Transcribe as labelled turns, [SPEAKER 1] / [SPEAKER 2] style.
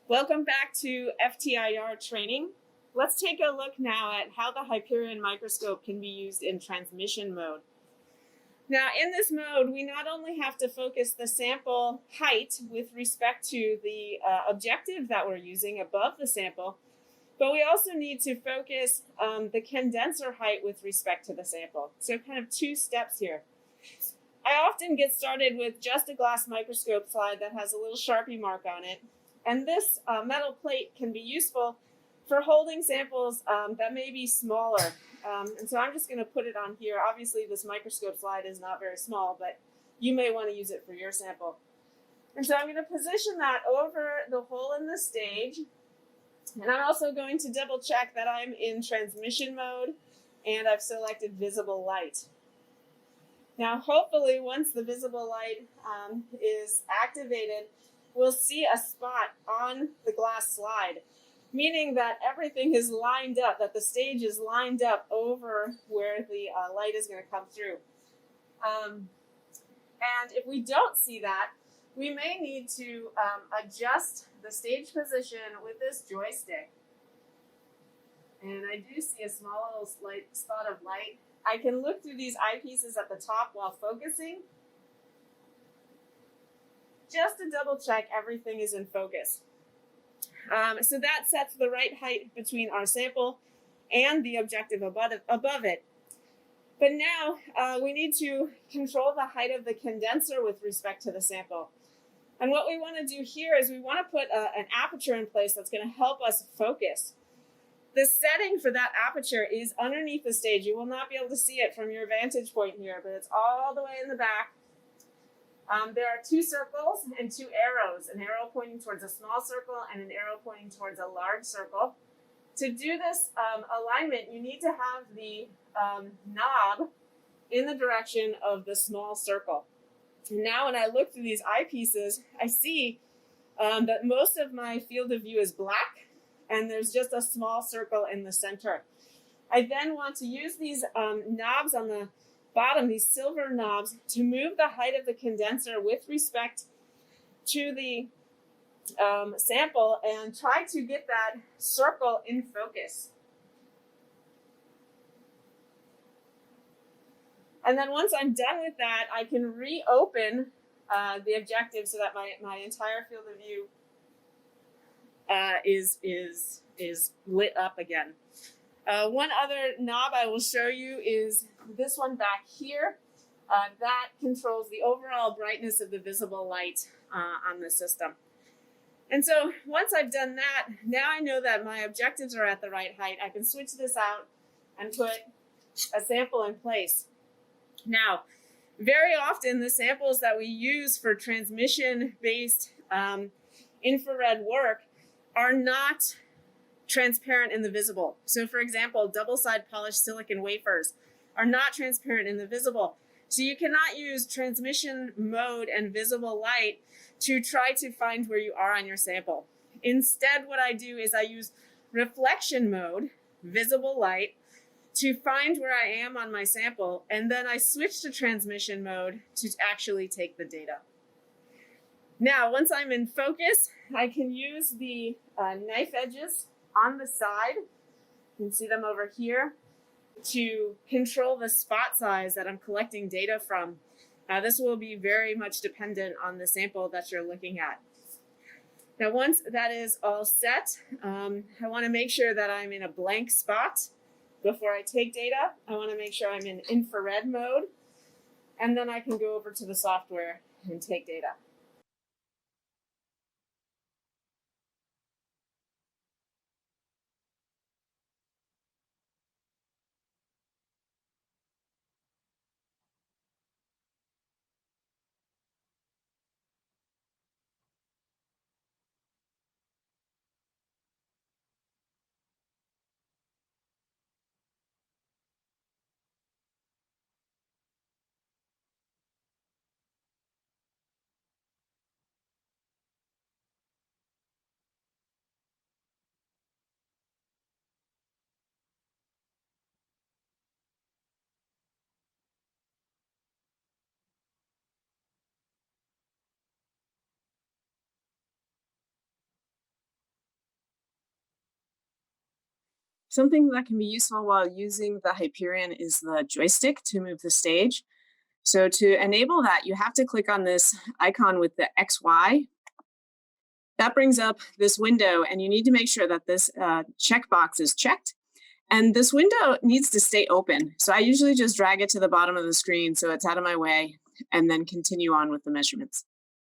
[SPEAKER 1] Welcome back to FTIR training. Let's take a look now at how the Hyperion microscope can be used in transmission mode. Now, in this mode, we not only have to focus the sample height with respect to the objective that we're using above the sample, but we also need to focus the condenser height with respect to the sample. So kind of two steps here. I often get started with just a glass microscope slide that has a little Sharpie mark on it. And this metal plate can be useful for holding samples that may be smaller. And so I'm just going to put it on here. Obviously, this microscope slide is not very small, but you may want to use it for your sample. And so I'm going to position that over the hole in the stage. And I'm also going to double check that I'm in transmission mode and I've selected visible light. Now, hopefully, once the visible light is activated, we'll see a spot on the glass slide, meaning that everything is lined up, that the stage is lined up over where the light is going to come through. And if we don't see that, we may need to adjust the stage position with this joystick. And I do see a small little spot of light. I can look through these eyepieces at the top while focusing, just to double check everything is in focus. So that sets the right height between our sample and the objective above it. But now we need to control the height of the condenser with respect to the sample. And what we want to do here is we want to put an aperture in place that's going to help us focus. The setting for that aperture is underneath the stage. You will not be able to see it from your vantage point here, but it's all the way in the back. There are two circles and two arrows, an arrow pointing towards a small circle and an arrow pointing towards a large circle. To do this alignment, you need to have the knob in the direction of the small circle. And now when I look through these eyepieces, I see that most of my field of view is black, and there's just a small circle in the center. I then want to use these knobs on the bottom, these silver knobs, to move the height of the condenser with respect to the sample and try to get that circle in focus. And then once I'm done with that, I can reopen the objective so that my entire field of view is lit up again. One other knob I will show you is this one back here. That controls the overall brightness of the visible light on the system. And so once I've done that, now I know that my objectives are at the right height. I can switch this out and put a sample in place. Now, very often the samples that we use for transmission-based infrared work are not transparent in the visible. So for example, double-side polished silicon wafers are not transparent in the visible. So you cannot use transmission mode and visible light to try to find where you are on your sample. Instead, what I do is I use reflection mode, visible light, to find where I am on my sample, and then I switch to transmission mode to actually take the data. Now, once I'm in focus, I can use the knife edges on the side, you can see them over here, to control the spot size that I'm collecting data from. This will be very much dependent on the sample that you're looking at. Now, once that is all set, I want to make sure that I'm in a blank spot before I take data. I want to make sure I'm in infrared mode, and then I can go over to the software and take data.
[SPEAKER 2] something that can be useful while using the Hyperion is the joystick to move the stage. So to enable that, you have to click on this icon with the XY. That brings up this window, and you need to make sure that this checkbox is checked. And this window needs to stay open. So I usually just drag it to the bottom of the screen so it's out of my way and then continue on with the measurements.